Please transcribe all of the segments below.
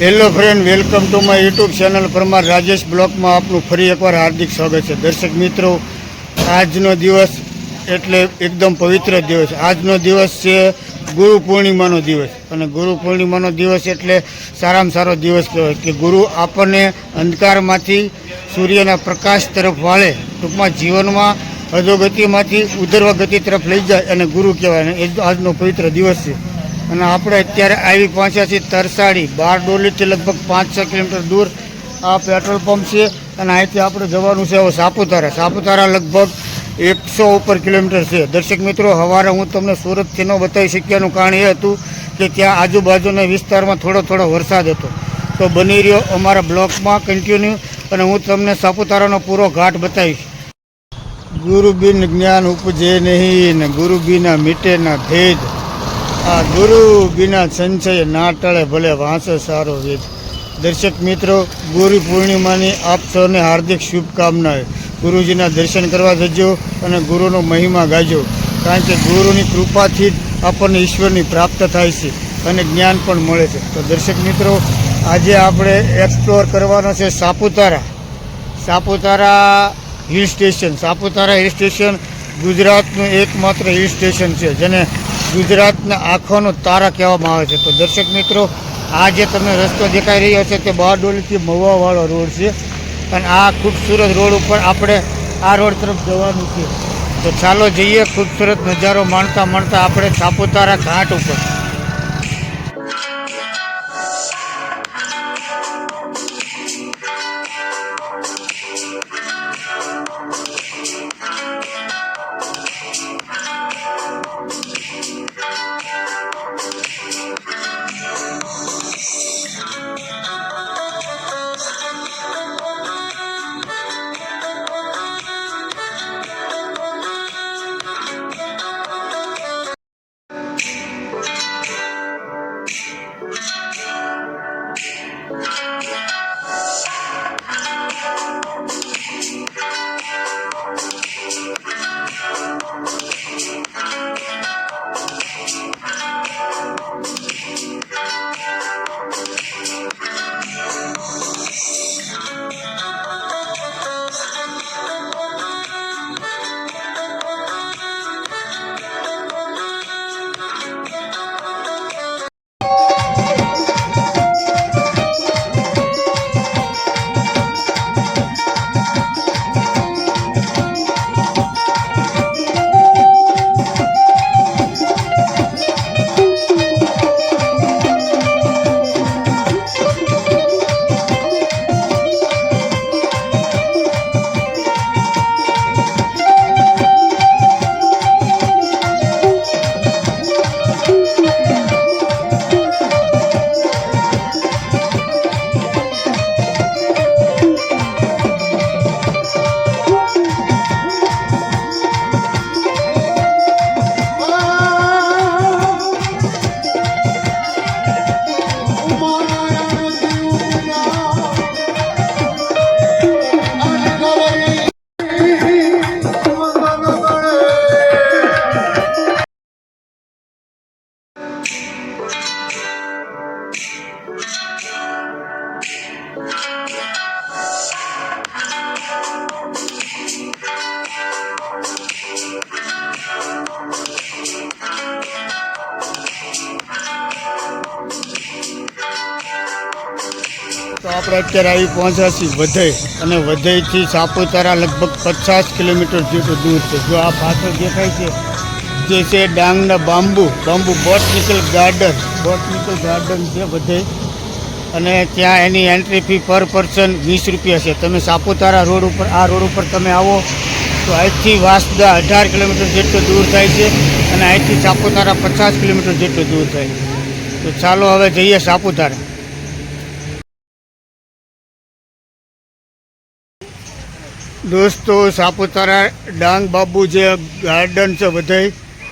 Hello friend, welcome to my YouTube channel Parmar Rajesh બ્લોગમાં આપનું ફરી એકવાર હાર્દિક સ્વાગત છે. દર્શક મિત્રો, આજનો દિવસ એટલે એકદમ પવિત્ર દિવસ. આજનો દિવસ છે ગુરુ પૂર્ણિમાનો દિવસ, અને ગુરુ પૂર્ણિમાનો દિવસ એટલે સારામાં સારો દિવસ કહેવાય કે ગુરુ આપણને અંધકારમાંથી સૂર્યના પ્રકાશ તરફ વાળે, ટૂંકમાં જીવનમાં અધોગતિમાંથી ઉધર્વ ગતિ તરફ લઈ જાય, અને ગુરુ કહેવાય. એ આજનો પવિત્ર દિવસ છે. અને આપણે અત્યારે આવી પહોંચ્યા છીએ તરસાડી. બારડોલીથી લગભગ 5-6 કિલોમીટર દૂર આ પેટ્રોલ પંપ છે, અને અહીંથી આપણે જવાનું છે હવે સાપુતારા. સાપુતારા લગભગ 100 ઉપર કિલોમીટર છે. દર્શક મિત્રો, સવારે હું તમને સુરતથી ન બતાવી શક્યાનું કારણ એ હતું કે ત્યાં આજુબાજુના વિસ્તારમાં થોડો વરસાદ હતો. તો બની રહ્યો અમારા બ્લોગમાં કન્ટિન્યુ, અને હું તમને સાપુતારાનો પૂરો ઘાટ બતાવીશ. ગુરુ બિન જ્ઞાન ઉપજે નહીં, ને ગુરુ બિના મીટે ના ભેદ. આ ગુરુ બિના સંશય ના ટળે, ભલે વાંચે સારો વેદ. દર્શક મિત્રો, ગુરુ પૂર્ણિમાની આપ સૌને હાર્દિક શુભકામનાઓ. ગુરુજીના દર્શન કરવા જજો અને ગુરુનો મહિમા ગાજો, કારણ કે ગુરુની કૃપાથી જ આપણને ઈશ્વરની પ્રાપ્ત થાય છે અને જ્ઞાન પણ મળે છે. તો દર્શક મિત્રો, આજે આપણે એક્સપ્લોર કરવાનો છે Saputara hill station. Saputara hill station ગુજરાતનું એકમાત્ર હિલ સ્ટેશન છે, જેને ગુજરાતના આંખોનો તારા કહેવામાં આવે છે. તો દર્શક મિત્રો, આ જે તમને રસ્તો દેખાઈ રહ્યો છે તે બારડોલીથી મહુવાવાળો રોડ છે, અને આ ખૂબસૂરત રોડ ઉપર આપણે આ રોડ તરફ જવાનું છે. તો ચાલો જઈએ ખૂબસૂરત નજારો માણતા આપણે સાપુતારા ઘાટ ઉપર. તો આપણે અત્યારે આવી પહોંચ્યા છીએ વધઈ, અને વધઈથી સાપુતારા લગભગ 50 કિલોમીટર જેટલું દૂર છે. જો આ પાછળ દેખાય છે જે છે ડાંગના બાંબુ બોટનિકલ ગાર્ડન છે વધઈ, અને ત્યાં એની એન્ટ્રી ફી પર પર્સન 20 રૂપિયા છે. તમે સાપુતારા રોડ ઉપર તમે આવો તો અહીંથી વાંસદા 18 કિલોમીટર જેટલું દૂર થાય છે, અને અહીંથી સાપુતારા 50 કિલોમીટર જેટલું દૂર થાય છે. તો ચાલો હવે જઈએ સાપુતારા. દોસ્તો, સાપુતારા ડાંગ બાબુ જે ગાર્ડન છે વધઈ,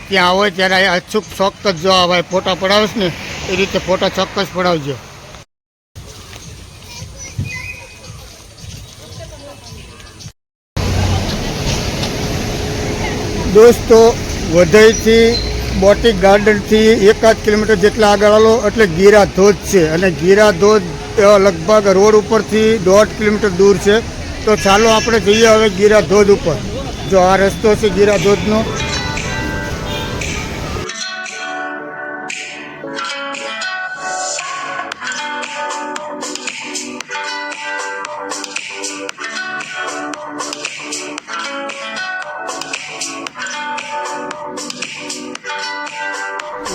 ત્યાં આવે ત્યારે અચૂક ચોક્કસ જો આવે ફોટા પડાવીશ ને એ રીતે ફોટા ચોક્કસ પડાવજો. દોસ્તો, વધઈથી બોટિક ગાર્ડનથી 1 કિલોમીટર જેટલા આગળ આવો એટલે ગીરા ધોધ છે, અને ગીરા ધોધ લગભગ રોડ ઉપરથી 1.5 કિલોમીટર દૂર છે. તો ચાલો આપણે જઈએ હવે ગીરા ધોધ ઉપર. જો આ રસ્તો છે ગીરા ધોધનો.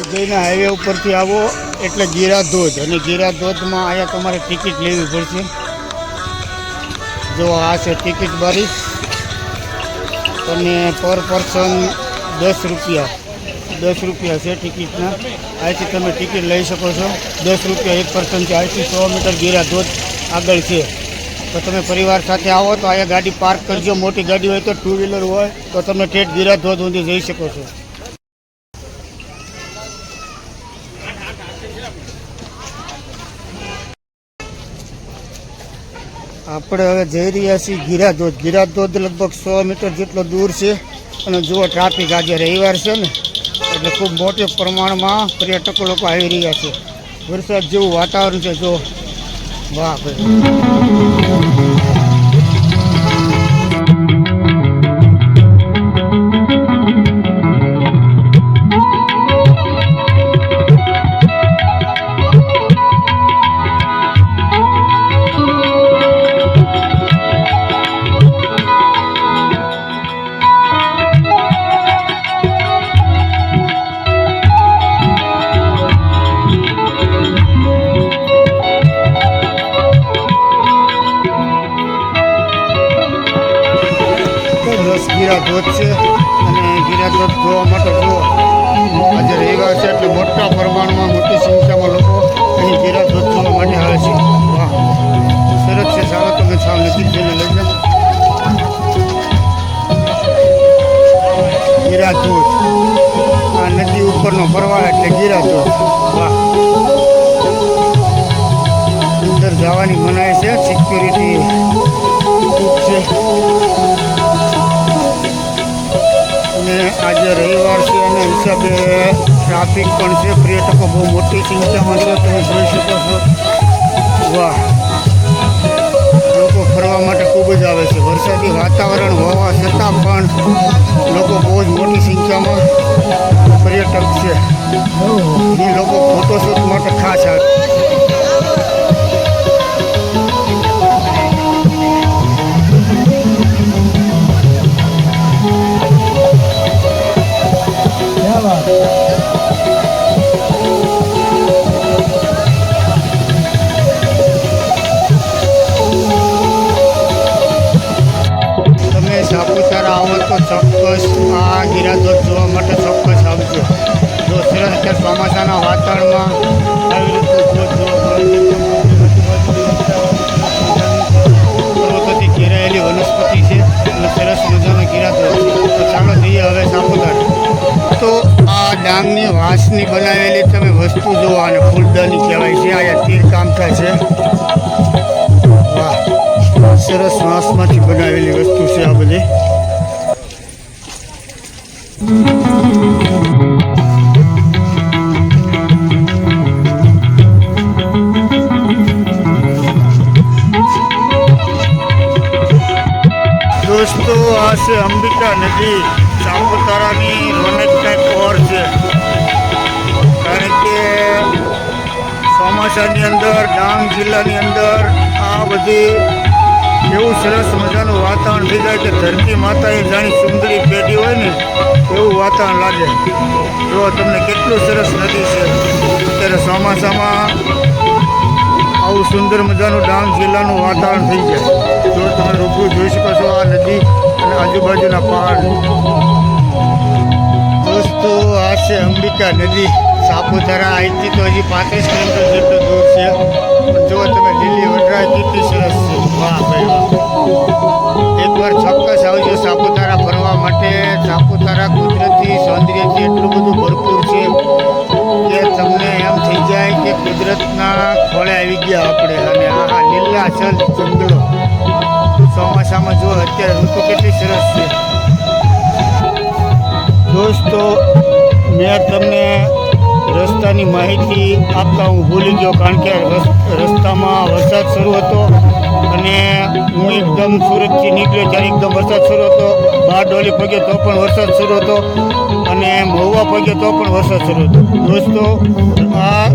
ઉજ્જૈનના હાઈવે ઉપરથી આવો એટલે ગીરા ધોધ, અને ગીરા ધોધમાં અહીંયા તમારે ટિકિટ લેવી પડશે. જો આ છે ટિકિટ બારી, અને પર પર્સન 10 રૂપિયા છે ટિકિટના. અહીંથી તમે ટિકિટ લઈ શકો છો. 10 રૂપિયા એક પર્સન છે. અહીંથી 100 મીટર ગીરા ધોધ આગળ છે. તો તમે પરિવાર સાથે આવો તો અહીંયા ગાડી પાર્ક કરજો. મોટી ગાડી હોય તો 2 વ્હીલર હોય તો તમે ઠેઠ ગીરા ધોધ સુધી જઈ શકો છો. આપણે હવે જઈ રહ્યા છીએ ગીરા ધોધ. ગીરા ધોધ લગભગ 100 મીટર જેટલો દૂર છે. અને જુઓ ટ્રાફિક, આજે રવિવાર છે ને એટલે ખૂબ મોટા પ્રમાણમાં પર્યટકો લોકો આવી રહ્યા છે. વરસાદ જેવું વાતાવરણ છે. જો વાહ ભાઈ. ગીરા ધોધ છે, અને ગીરા ધોધ જોવા માટે જુઓ આજે રવિવાર છે એટલે મોટા પ્રમાણમાં મોટી સંખ્યામાં લોકો અહીં ગીરા ધોધ જોવા માટે આવે છે. વાહ સરસ છે. ચાલો તમે સાવ નજીક જઈને લઈ જાઓ. ગીરા ધોધ, આ નદી ઉપરનો પ્રવાહ એટલે ગીરા ધોધ. વાહ, અંદર જવાની મનાઈ છે, સિક્યુરિટી ખૂબ છે. અને આજે રવિવાર છે એના હિસાબે ટ્રાફિક પણ છે. પર્યટકો બહુ મોટી સંખ્યામાં છે, તમે જોઈ શકો છો. વાહ, લોકો ફરવા માટે ખૂબ જ આવે છે. વરસાદી વાતાવરણ હોવા છતાં પણ લોકો બહુ જ મોટી સંખ્યામાં પર્યટક છે. એ લોકો ફોટોશૂટ માટે ખાસ આવે. તમે સાપુતારા આવો તો ચોક્કસ આ ગીરા ધોધ જોવા માટે ચોક્કસ આવજો. જો સરસ અત્યારે ચોમાસાના વાતાવરણમાં આવી રીતનું ધોધ જોવા પર્વતોથી ઘેરાયેલી વનસ્પતિ છે, અને સરસ મજાનો ગીરા ધોધ છે. તો ચાલો જઈએ હવે સાપુતારા. તો આ ડાંગની વાંસની બનાવેલી તમે વસ્તુ જોવા, અને ફૂલદાની કહેવાય છે. અહીંયા તીર કામઠા છે. વાહ, સરસ વાંસમાંથી બનાવેલી વસ્તુ છે આ બધી. દોસ્તો આ છે અંબિકા નદી. સાપુતારાની રોનક કંઈક ઓર છે, કારણ કે ચોમાસાની અંદર ડાંગ જિલ્લાની અંદર આ બધી એવું સરસ મજાનું વાતાવરણ થઈ જાય કે ધરતી માતાએ જાણી સુંદરી પેઢી હોય ને એવું વાતાવરણ લાગે. જો તમને કેટલું સરસ નદી છે. અત્યારે ચોમાસામાં આવું સુંદર મજાનું ડાંગ જિલ્લાનું વાતાવરણ થઈ જાય. જો તમે રૂબરૂ જોઈ શકો છો આ નદી અને આજુબાજુના પહાડ. દોસ્તો આ છે અંબિકા નદી. સાપુતારા અહીંથી તો હજી 35 કિલોમીટર જેટલું દૂર છે, પણ જો તમે લીલી વડરાય કેટલી સરસ છે. વાહ ભાઈ વાહ. એકવાર ચોક્કસ આવજો સાપુતારા ફરવા માટે. સાપુતારા કુદરતી સૌંદર્યથી એટલું બધું ભરપૂર છે કે તમને એમ થઈ જાય કે કુદરતના ખોળે આવી ગયા આપણે. અને આ લીલાછમ જંગલો ચોમાસામાં જો અત્યારે ઋતુ કેટલી સરસ છે. દોસ્તો મેં તમને રસ્તાની માહિતી આપતા હું ભૂલી ગયો, કારણ કે રસ્તામાં વરસાદ શરૂ હતો અને હું એકદમ સુરતથી નીકળ્યો ત્યારે એકદમ વરસાદ શરૂ હતો. બારડોલી પગ્યો તો પણ વરસાદ શરૂ હતો અને મહુવા પગ્યો તો પણ વરસાદ શરૂ હતો. દોસ્તો, આ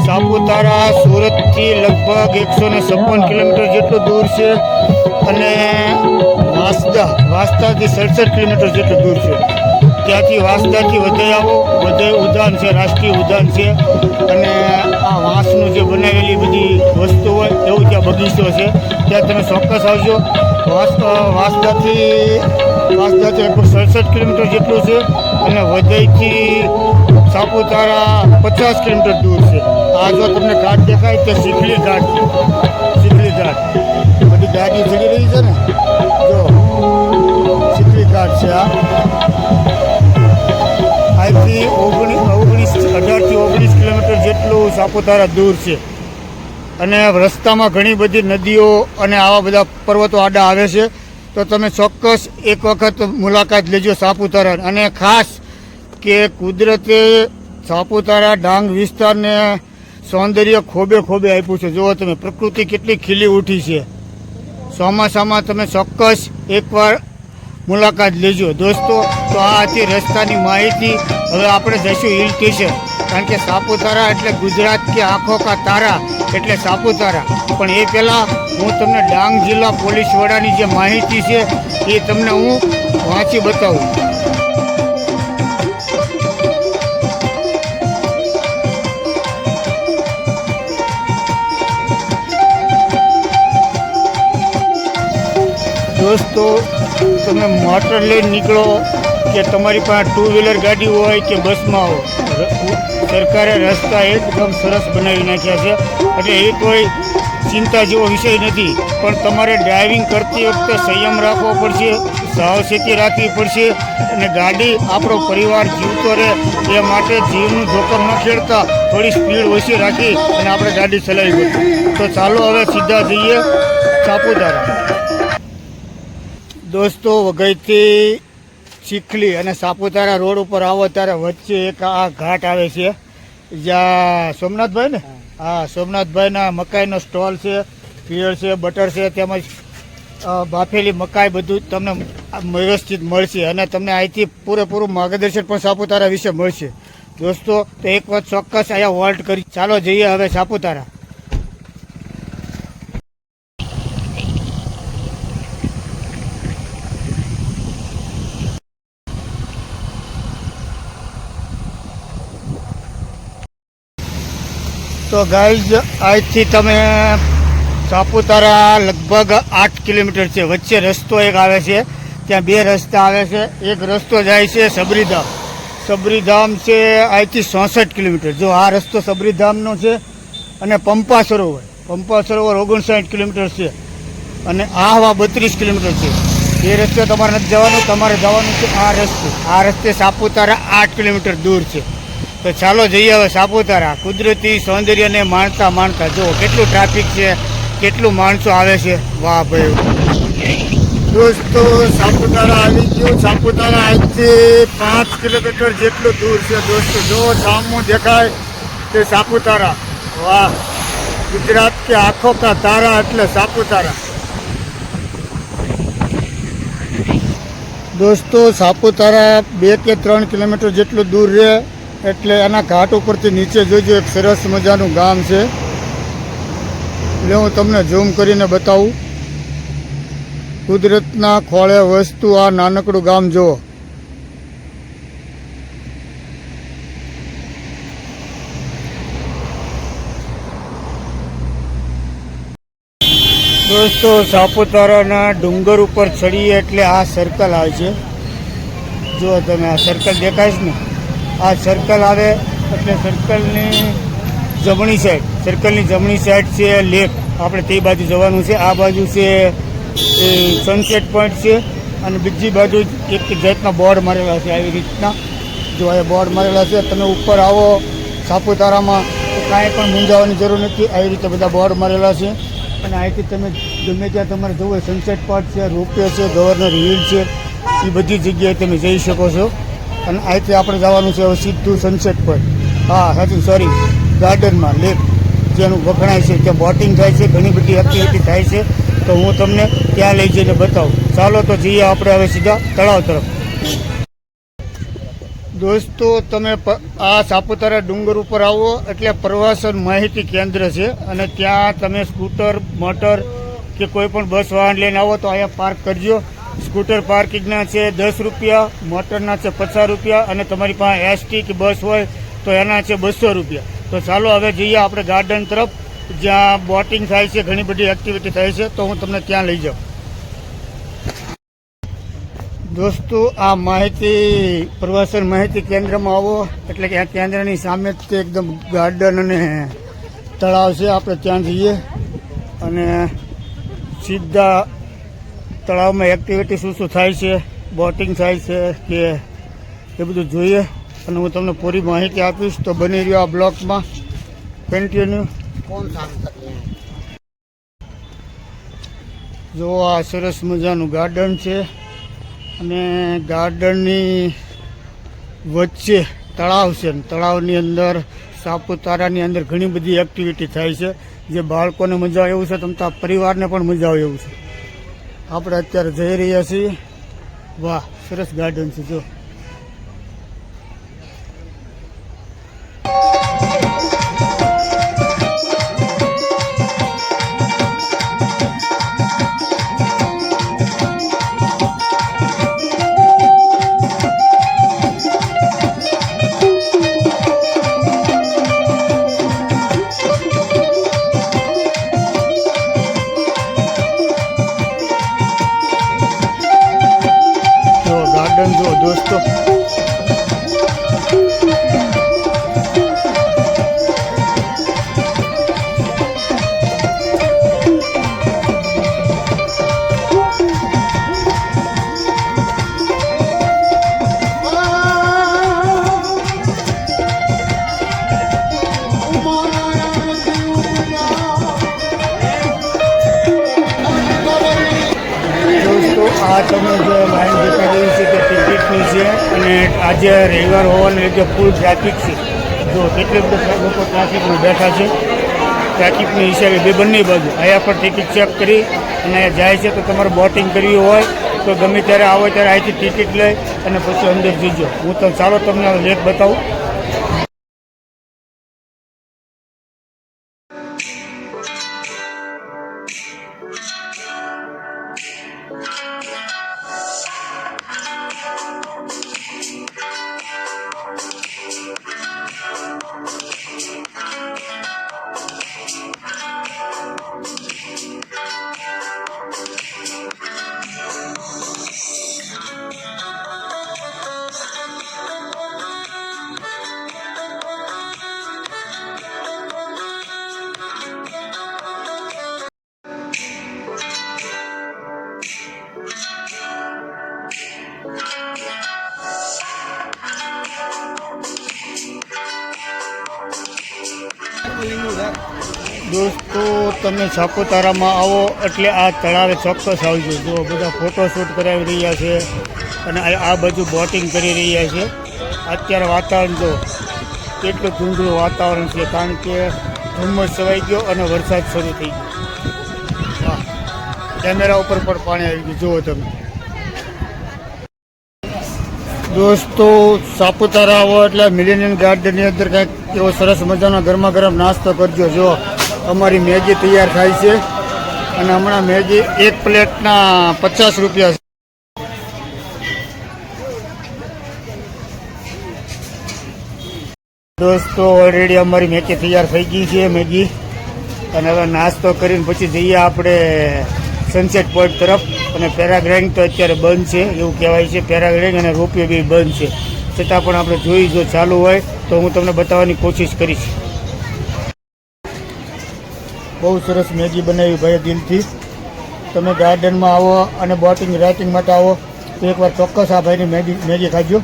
સાપુતારા સુરતથી લગભગ 156 કિલોમીટર જેટલું દૂર છે અને વાંસદાથી 67 કિલોમીટર જેટલું દૂર છે. ત્યાંથી વાંસદાથી વધઈ આવો, વધઈ ઉદ્યાન છે, રાષ્ટ્રીય ઉદ્યાન છે અને આ વાંસનું જે બનાવેલી બધી વસ્તુ હોય એવું ત્યાં બગીચો છે, ત્યાં તમે ચોક્કસ આવજો. વાંસદાથી લગભગ 67 કિલોમીટર જેટલું છે અને વધઈથી સાપુતારા 50 કિલોમીટર દૂર છે. આ જો તમને ઘાટ દેખાય તે શીખલી ઘાટ છે. શીખલી ઘાટ બધી ગાડી ચડી રહી છે ને, જો શીખલી ઘાટ છે. અહીંથી 18 કિલોમીટર જેટલું સાપુતારા દૂર છે અને રસ્તામાં ઘણી બધી નદીઓ અને આવા બધા પર્વતો આડા આવે છે. તો તમે ચોક્કસ એક વખત મુલાકાત લેજો સાપુતારા. અને ખાસ કે કુદરતે સાપુતારા ડાંગ વિસ્તારને સૌંદર્ય ખોબે આપ્યું છે. જુઓ તમે, પ્રકૃતિ કેટલી ખીલી ઉઠી છે. ચોમાસામાં તમે ચોક્કસ એકવાર મુલાકાત લેજો દોસ્તો. તો આ હતી રસ્તાની માહિતી. હવે આપણે જઈશું હિલ સ્ટેશન, કારણ કે સાપુતારા એટલે ગુજરાત કે આંખો કા તારા એટલે સાપુતારા. પણ એ પહેલાં હું તમને ડાંગ જિલ્લા પોલીસ વડાની જે માહિતી છે એ તમને હું વાંચી બતાવું. દોસ્તો, તમે મોટર લઈને નીકળો કે તમારી પાસે 2 વ્હીલર ગાડી હોય કે બસમાં આવો, સરકારે રસ્તા એકદમ સરસ બનાવી નાખ્યા છે. એટલે એ કોઈ ચિંતા જેવો વિષય નથી. પણ તમારે ડ્રાઇવિંગ કરતી વખતે સંયમ રાખવો પડશે, સાવચેતી રાખવી પડશે અને ગાડી આપણો પરિવાર જીવતો રહે એ માટે જીવનું જોખમ ન ખેડતા થોડી સ્પીડ ઓછી રાખી અને આપણે ગાડી ચલાવવી પડશે. તો ચાલો હવે સીધા જઈએ સાપુતારા. દોસ્તો, વઘઈથી ચીખલી અને સાપુતારા રોડ ઉપર આવો ત્યારે વચ્ચે એક આ ઘાટ આવે છે, જ્યાં સોમનાથભાઈ ને, હા, સોમનાથભાઈના મકાઈનો સ્ટોલ છે, પીળ છે, બટર છે, તેમજ બાફેલી મકાઈ બધું તમને વ્યવસ્થિત મળશે અને તમને અહીંથી પૂરેપૂરું માર્ગદર્શન પણ સાપુતારા વિશે મળશે. દોસ્તો, તો એક વખત ચોક્કસ અહીંયા હોલ્ટ કરી. ચાલો જઈએ હવે સાપુતારા. તો ગાઈઝ, આજથી તમે સાપુતારા લગભગ 8 કિલોમીટર છે. વચ્ચે રસ્તો એક આવે છે, ત્યાં 2 રસ્તા આવે છે. એક રસ્તો જાય છે સબરીધામ. સબરીધામ છે અહીંથી 66 કિલોમીટર. જો આ રસ્તો સબરીધામનો છે. અને પંપા સરોવર 59 કિલોમીટર છે અને આહવા 32 કિલોમીટર છે. એ રસ્તે તમારે નથી જવાનું, તમારે જવાનું છે આ રસ્તે સાપુતારા 8 કિલોમીટર દૂર છે. તો ચાલો જઈએ હવે સાપુતારા. કુદરતી સૌંદર્યને માણતા જો કેટલું ટ્રાફિક છે, કેટલું માણસો આવે છે. વાહ ભાઈ. દોસ્તો, સાપુતારા આવી ગયું. સાપુતારા આજથી 5 કિલોમીટર જેટલું દૂર છે. દોસ્તો, જો સામું દેખાય તે સાપુતારા. વાહ, ગુજરાત કે આંખો કા તારા એટલે સાપુતારા. દોસ્તો, સાપુતારા 2 કે 3 કિલોમીટર જેટલું દૂર છે. એટલે એના ઘાટ ઉપરથી નીચે જોજો એક સરસ મજાનું ગામ છે. એટલે હું તમને ઝૂમ કરીને બતાવું. કુદરતના ખોળે વસતું આ નાનકડું ગામ જુઓ. દોસ્તો, સાપુતારાના ડુંગર ઉપર ચડીએ એટલે આ સર્કલ આવે છે. જુઓ તમે, આ સર્કલ દેખાય છે ને, આ સર્કલ આવે એટલે સર્કલની જમણી સાઈડ છે લેક. આપણે તે બાજુ જવાનું છે. આ બાજુ છે એ સનસેટ પોઈન્ટ છે અને બીજી બાજુ એક જાતના બોર્ડ મારેલા છે. આવી રીતના જો આ બોર્ડ મારેલા છે. તમે ઉપર આવો સાપુતારામાં તો કાંઈ પણ મૂંઝાવાની જરૂર નથી. આવી રીતે બધા બોર્ડ મારેલા છે અને અહીંથી તમે ગમે ત્યાં તમારે જવું હોય, સનસેટ પોઈન્ટ છે, રોપવે છે, ગવર્નર હિલ છે, એ બધી જગ્યાએ તમે જઈ શકો છો. અને અહીંથી આપણે જવાનું છે હવે સીધું સનસેટ પોઈન્ટ. હા સાચું, સોરી, ગાર્ડનમાં લેક જેનું વખણાય છે, ત્યાં બોટિંગ થાય છે, ઘણી બધી એક્ટિવિટી થાય છે. તો હું તમને ત્યાં લઈ જઈને બતાવું. ચાલો તો જઈએ આપણે હવે સીધા તળાવ તરફ. દોસ્તો, તમે આ સાપુતારા ડુંગર ઉપર આવો એટલે પ્રવાસન માહિતી કેન્દ્ર છે, અને ત્યાં તમે સ્કૂટર, મોટર કે કોઈ પણ બસ વાહન લઈને આવો તો અહીંયા પાર્ક કરજો. સ્કૂટર પાર્કિંગના છે 10 રૂપિયા, મોટરના છે 50 રૂપિયા, અને તમારી પાસે એસટી કે બસ હોય તો એના છે 200 રૂપિયા. તો ચાલો હવે જઈએ આપણે ગાર્ડન તરફ, જ્યાં બોટિંગ થાય છે, ઘણી બધી એક્ટિવિટી થાય છે. તો હું તમને ત્યાં લઈ જાઉં. દોસ્તો, આ માહિતી પ્રવાસન માહિતી કેન્દ્રમાં આવો એટલે કે આ કેન્દ્રની સામે જ તે એકદમ ગાર્ડન અને તળાવ છે. આપણે ત્યાં જઈએ અને સીધા તળાવમાં એક્ટિવિટી શું શું થાય છે, બોટિંગ થાય છે કે એ બધું જોઈએ, અને હું તમને પૂરી માહિતી આપીશ. તો બની રહ્યો આ બ્લોગમાં કન્ટિન્યુ. જો આ સરસ મજાનું ગાર્ડન છે, અને ગાર્ડનની વચ્ચે તળાવ છે. તળાવની અંદર સાપુતારાની અંદર ઘણી બધી એક્ટિવિટી થાય છે, જે બાળકોને મજા આવે એવું છે, તમતા પરિવારને પણ મજા આવે એવું છે. આપણે અત્યારે જઈ રહ્યા છીએ. વાહ, સરસ ગાર્ડન છે. જો ગાર્ડન જો દોસ્તો, આ તમે જે લાઈન દેખાઈ રહી છે તે ટિકિટની છે, અને આજે રવિવાર હોવાને લીધે ફૂલ ટ્રાફિક છે. જો કેટલી બધા લોકો ટ્રાફિકમાં બેઠા છે. ટ્રાફિકની હિસાબે બંને બાજુ અહીંયા પર ટિકિટ ચેક કરી અને જાય છે. તો તમારે બોટિંગ કરવી હોય તો ગમે ત્યારે આવો ત્યારે અહીંથી ટિકિટ લઈ અને પછી અંદર જજો. હું તો ચાલો તમને લેક બતાવું. દોસ્તો, તમે સાપુતારામાં આવો એટલે આ તળાવે ચોક્કસ આવજો. જો બધા ફોટોશૂટ કરાવી રહ્યા છે, અને આ બાજુ બોટિંગ કરી રહ્યા છે. અત્યારે વાતાવરણ જો કેટલું ધૂંધળું વાતાવરણ છે, કારણ કે ધુમ્મસ છવાઈ ગયો અને વરસાદ શરૂ થઈ ગયો. કેમેરા ઉપર પણ પાણી આવી ગયું, જુઓ તમે. દોસ્તો, સાપુતારા આવો એટલે મિલેનિયમ ગાર્ડનની અંદર કંઈક એવો સરસ મજાનો ગરમા ગરમ નાસ્તો કરજો. જો અમારી મેગી તૈયાર થાય છે, અને હમણાં મેગી એક પ્લેટના 50 રૂપિયા છે. દોસ્તો, ઓલરેડી અમારી મેગી તૈયાર થઈ ગઈ છે મેગી, અને હવે નાસ્તો કરીને પછી જઈએ આપણે સનસેટ પોઈન્ટ તરફ. અને પેરાગ્લાઇડિંગ તો અત્યારે બંધ છે એવું કહેવાય છે. પેરાગ્લાઇડિંગ અને રોપવે બી બંધ છે, છતાં પણ આપણે જોઈ, જો ચાલુ હોય તો હું તમને બતાવવાની કોશિશ કરીશ. બહુ સરસ મેગી બનાવી ભાઈ, દિલથી. તમે ગાર્ડનમાં આવો અને બોટિંગ રાઇટિંગ માટે આવો તો એકવાર ચોક્કસ આ ભાઈની મેગી ખાજો.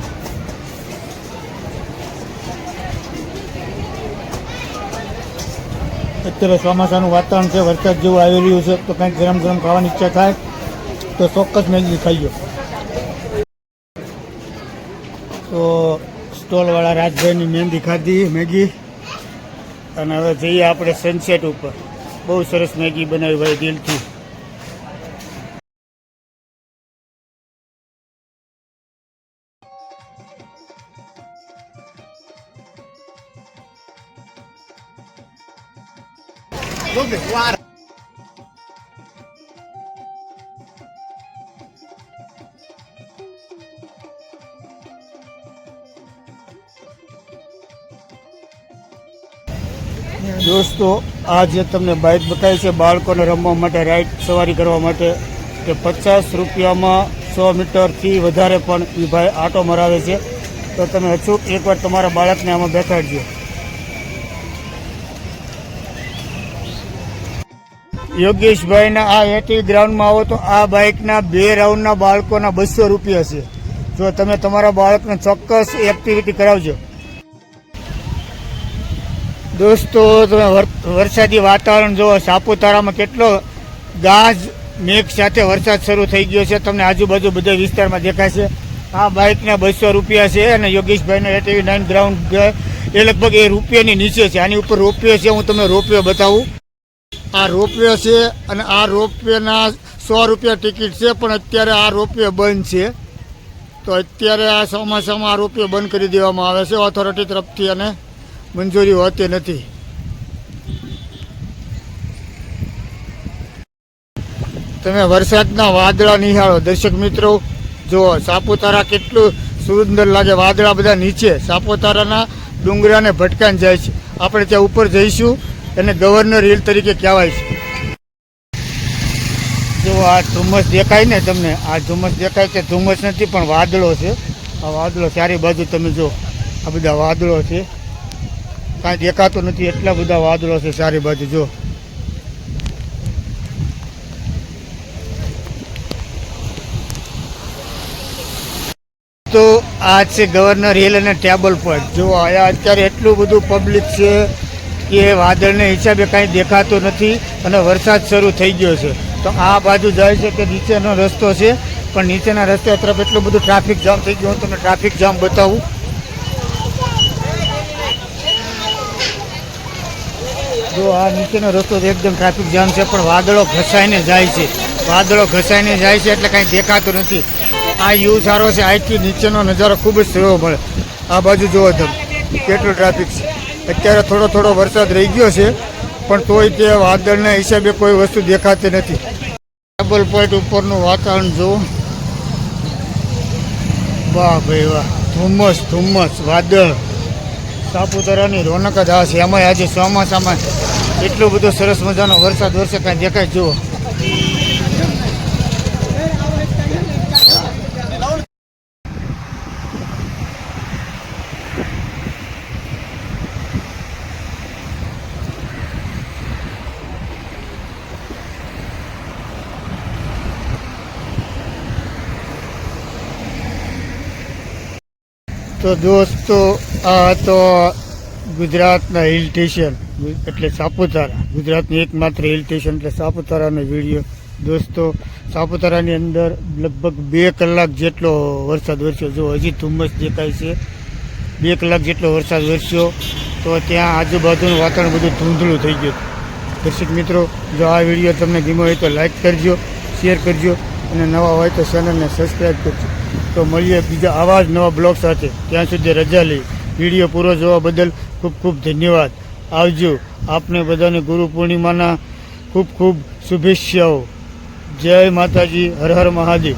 અત્યારે ચોમાસાનું વાતાવરણ છે, વરસાદ જેવું આવી રહ્યું છે, તો કંઈક ગરમ ગરમ ખાવાની ઈચ્છા થાય તો ચોક્કસ મેગી ખાઈજો. તો સ્ટોલવાળા રાજભાઈની મહેંદી ખાધી મેગી, અને હવે જઈએ આપણે સનસેટ ઉપર. બહુ સરસ મેગી બનાવી ભાઈ, દિલથી. દોસ્તો, આ જે તમને બાઇક બતાવી છે બાળકોને રમવા માટે, રાઈડ સવારી કરવા માટે, કે 50 રૂપિયામાં 100 મીટરથી વધારે પણ એ ભાઈ આટો મરાવે છે. તો તમે અચૂક એકવાર તમારા બાળકને આમાં બેસાડજો. યોગેશભાઈના આ એટી ગ્રાઉન્ડમાં આવો તો આ બાઇકના 2 રાઉન્ડના બાળકોના 200 રૂપિયા છે. જો તમે તમારા બાળકને ચોક્કસ એક્ટિવિટી કરાવજો. દોસ્તો, તમે વરસાદી વાતાવરણ જુઓ. સાપુતારામાં કેટલો ગાજ મેઘ સાથે વરસાદ શરૂ થઈ ગયો છે, તમને આજુબાજુ બધા વિસ્તારમાં દેખાશે. આ બાઇકના 200 રૂપિયા છે, અને યોગેશભાઈનો એટીવી 9 ગ્રાઉન્ડ એ લગભગ એ રૂપિયાની નીચે છે. આની ઉપર રોપવે છે, હું તમને રોપવે બતાવું. આ રોપવે છે, અને આ રોપવેના 100 રૂપિયા ટિકિટ છે, પણ અત્યારે આ રોપવે બંધ છે. તો અત્યારે આ ચોમાસામાં આ રોપવે બંધ કરી દેવામાં આવે છે ઓથોરિટી તરફથી, અને મંજૂરી હોતી નથી. તમે વરસાદના વાદળા નિહાળો. દર્શક મિત્રો જુઓ, સાપુતારા કેટલું સુંદર લાગે. વાદળા બધા નીચે સાપુતારાના ડુંગરાને ભટકાઈને જાય છે. આપણે ત્યાં ઉપર જઈશું, એને ગવર્નર હિલ તરીકે કહેવાય છે. જો આ ધુમ્મસ દેખાય ને તમને, આ ધુમ્મસ દેખાય છે, ધુમ્મસ નથી પણ વાદળો છે. આ વાદળો ચારે બાજુ તમે જો, આ બધા વાદળો છે. કાંઈ દેખાતું નથી, એટલા બધા વાદળો છે ચારે બાજુ. જો તો આ છે ગવર્નર હિલ અને ટેબલ પોઈન્ટ. જો અહીંયા અત્યારે એટલું બધું પબ્લિક છે કે વાદળને હિસાબે કાંઈ દેખાતું નથી, અને વરસાદ શરૂ થઈ ગયો છે. તો આ બાજુ જાય છે કે નીચેનો રસ્તો છે, પણ નીચેના રસ્તા તરફ એટલું બધું ટ્રાફિક જામ થઈ ગયું. હું તમને ટ્રાફિક જામ બતાવું. જો આ નીચેનો રસ્તો એકદમ ટ્રાફિક જામ છે, પણ વાદળો ઘસાઈને જાય છે. વાદળો ઘસાઈને જાય છે એટલે કાંઈ દેખાતું નથી. આ યુ સારો છે, અહીંથી નીચેનો નજારો ખૂબ જ સરસ મળે. આ બાજુ જુઓ તમે કેટલું ટ્રાફિક છે. અત્યારે થોડો થોડો વરસાદ રહી ગયો છે, પણ તોય તે વાદળના હિસાબે કોઈ વસ્તુ દેખાતી નથી. ટેબલ પોઈન્ટ ઉપરનું વાતાવરણ જુઓ. વાહ ભાઈ વાહ, ધુમ્મસ ધુમ્મસ વાદળ. સાપુતારાની રોનક જ આ છે. એમાં આજે ચોમાસામાં એટલો બધો સરસ મજાનો વરસાદ વરસે કાંઈ દેખાય. જુઓ તો દોસ્તો, આ તો ગુજરાતના હિલ સ્ટેશન એટલે સાપુતારા. ગુજરાતનું એકમાત્ર હિલ સ્ટેશન એટલે સાપુતારાનો વિડીયો. દોસ્તો, સાપુતારાની અંદર લગભગ 2 કલાક જેટલો વરસાદ વરસ્યો. જો હજી ધુમ્મસ દેખાય છે. 2 કલાક જેટલો વરસાદ વરસ્યો. તો ત્યાં આજુબાજુનું વાતાવરણ બધું ધૂંધળું થઈ ગયું. દર્શક મિત્રો, જો આ વિડીયો તમને ગમ્યો હોય તો લાઈક કરજો, શેર કરજો, અને નવા હોય તો ચેનલને સબસ્ક્રાઈબ કરજો. તો મળીએ બીજા આવા જ નવા બ્લોગ સાથે. ત્યાં સુધી રજા લઈ. વિડીયો પૂરો જોવા બદલ ખૂબ ખૂબ ધન્યવાદ. આવજો. આપને બધાને ગુરુ પૂર્ણિમાના ખૂબ ખૂબ શુભેચ્છાઓ. જય માતાજી, હર હર મહાદેવ.